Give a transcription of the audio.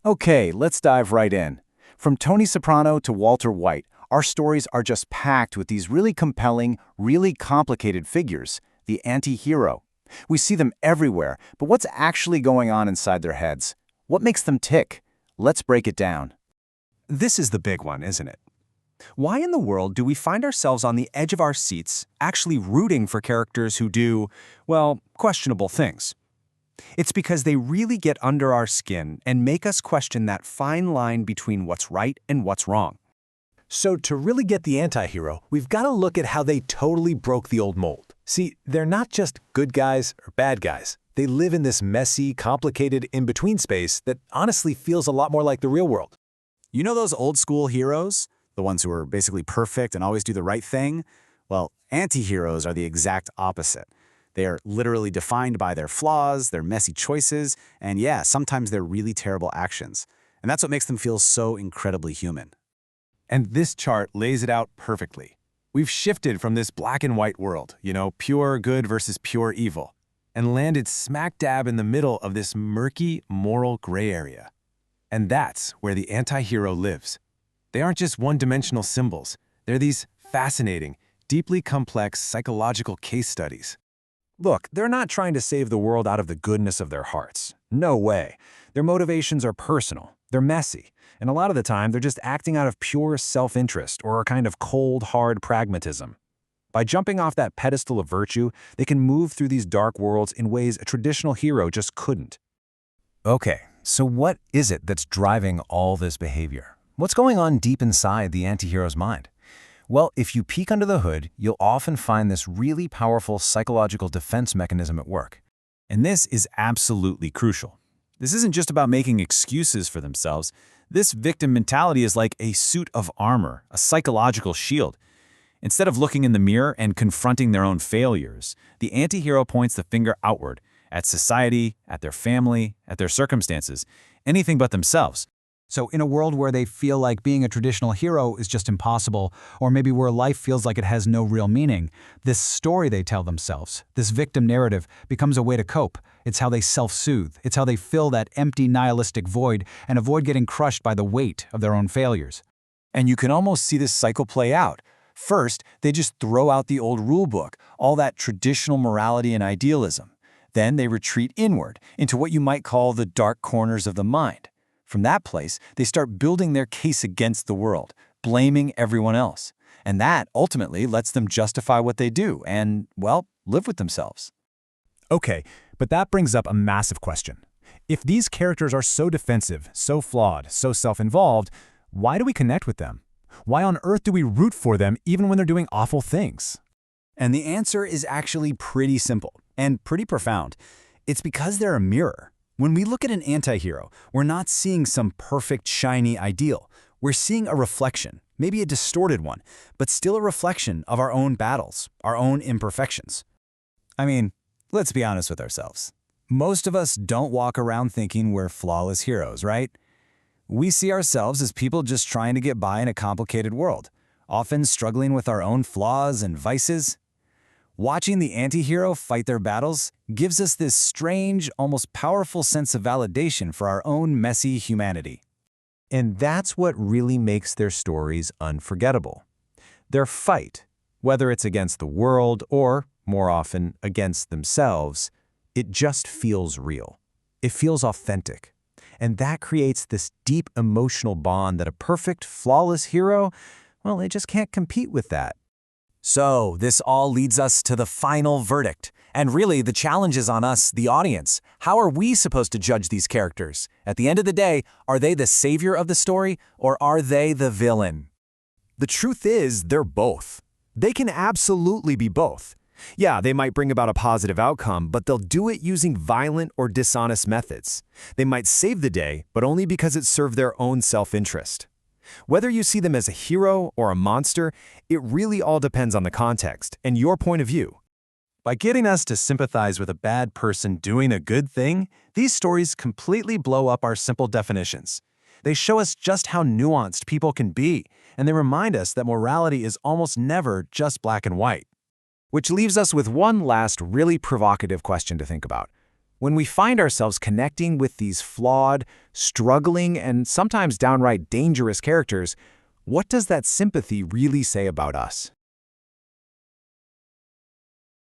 Okay, let's dive right in. From Tony Soprano to Walter White, our stories are just packed with these really compelling, really complicated figures, the anti-hero. We see them everywhere, but what's actually going on inside their heads? What makes them tick? Let's break it down. This is the big one, isn't it? Why in the world do we find ourselves on the edge of our seats, actually rooting for characters who do, well, questionable things? It's because they really get under our skin and make us question that fine line between what's right and what's wrong. So to really get the anti-hero, we've got to look at how they totally broke the old mold. See, they're not just good guys or bad guys. They live in this messy, complicated in-between space that honestly feels a lot more like the real world. You know those old school heroes? The ones who are basically perfect and always do the right thing? Well, anti-heroes are the exact opposite. They are literally defined by their flaws, their messy choices, and yeah, sometimes their really terrible actions. And that's what makes them feel so incredibly human. And this chart lays it out perfectly. We've shifted from this black and white world, pure good versus pure evil, and landed smack dab in the middle of this murky moral gray area. And that's where the anti-hero lives. They aren't just one-dimensional symbols. They're these fascinating, deeply complex psychological case studies. Look, they're not trying to save the world out of the goodness of their hearts. No way. Their motivations are personal. They're messy. And a lot of the time, they're just acting out of pure self-interest or a kind of cold, hard pragmatism. By jumping off that pedestal of virtue, they can move through these dark worlds in ways a traditional hero just couldn't. Okay, so what is it that's driving all this behavior? What's going on deep inside the anti-hero's mind? Well, if you peek under the hood, you'll often find this really powerful psychological defense mechanism at work. And this is absolutely crucial. This isn't just about making excuses for themselves. This victim mentality is like a suit of armor, a psychological shield. Instead of looking in the mirror and confronting their own failures, the anti-hero points the finger outward, at society, at their family, at their circumstances, anything but themselves. So in a world where they feel like being a traditional hero is just impossible, or maybe where life feels like it has no real meaning, this story they tell themselves, this victim narrative, becomes a way to cope. It's how they self-soothe. It's how they fill that empty nihilistic void and avoid getting crushed by the weight of their own failures. And you can almost see this cycle play out. First, they just throw out the old rule book, all that traditional morality and idealism. Then they retreat inward, into what you might call the dark corners of the mind. From that place, they start building their case against the world, blaming everyone else. And that ultimately lets them justify what they do and, well, live with themselves. Okay, but that brings up a massive question. If these characters are so defensive, so flawed, so self-involved, why do we connect with them? Why on earth do we root for them even when they're doing awful things? And the answer is actually pretty simple and pretty profound. It's because they're a mirror. When we look at an anti-hero, we're not seeing some perfect, shiny ideal. We're seeing a reflection, maybe a distorted one, but still a reflection of our own battles, our own imperfections. I mean, let's be honest with ourselves. Most of us don't walk around thinking we're flawless heroes, right? We see ourselves as people just trying to get by in a complicated world, often struggling with our own flaws and vices. Watching the anti-hero fight their battles gives us this strange, almost powerful sense of validation for our own messy humanity. And that's what really makes their stories unforgettable. Their fight, whether it's against the world or, more often, against themselves, it just feels real. It feels authentic. And that creates this deep emotional bond that a perfect, flawless hero, well, it just can't compete with that. So, this all leads us to the final verdict. And really, the challenge is on us, the audience. How are we supposed to judge these characters? At the end of the day, are they the savior of the story, or are they the villain? The truth is, they're both. They can absolutely be both. Yeah, they might bring about a positive outcome, but they'll do it using violent or dishonest methods. They might save the day, but only because it served their own self-interest. Whether you see them as a hero or a monster, it really all depends on the context and your point of view. By getting us to sympathize with a bad person doing a good thing, these stories completely blow up our simple definitions. They show us just how nuanced people can be, and they remind us that morality is almost never just black and white. Which leaves us with one last really provocative question to think about. When we find ourselves connecting with these flawed, struggling, and sometimes downright dangerous characters, what does that sympathy really say about us?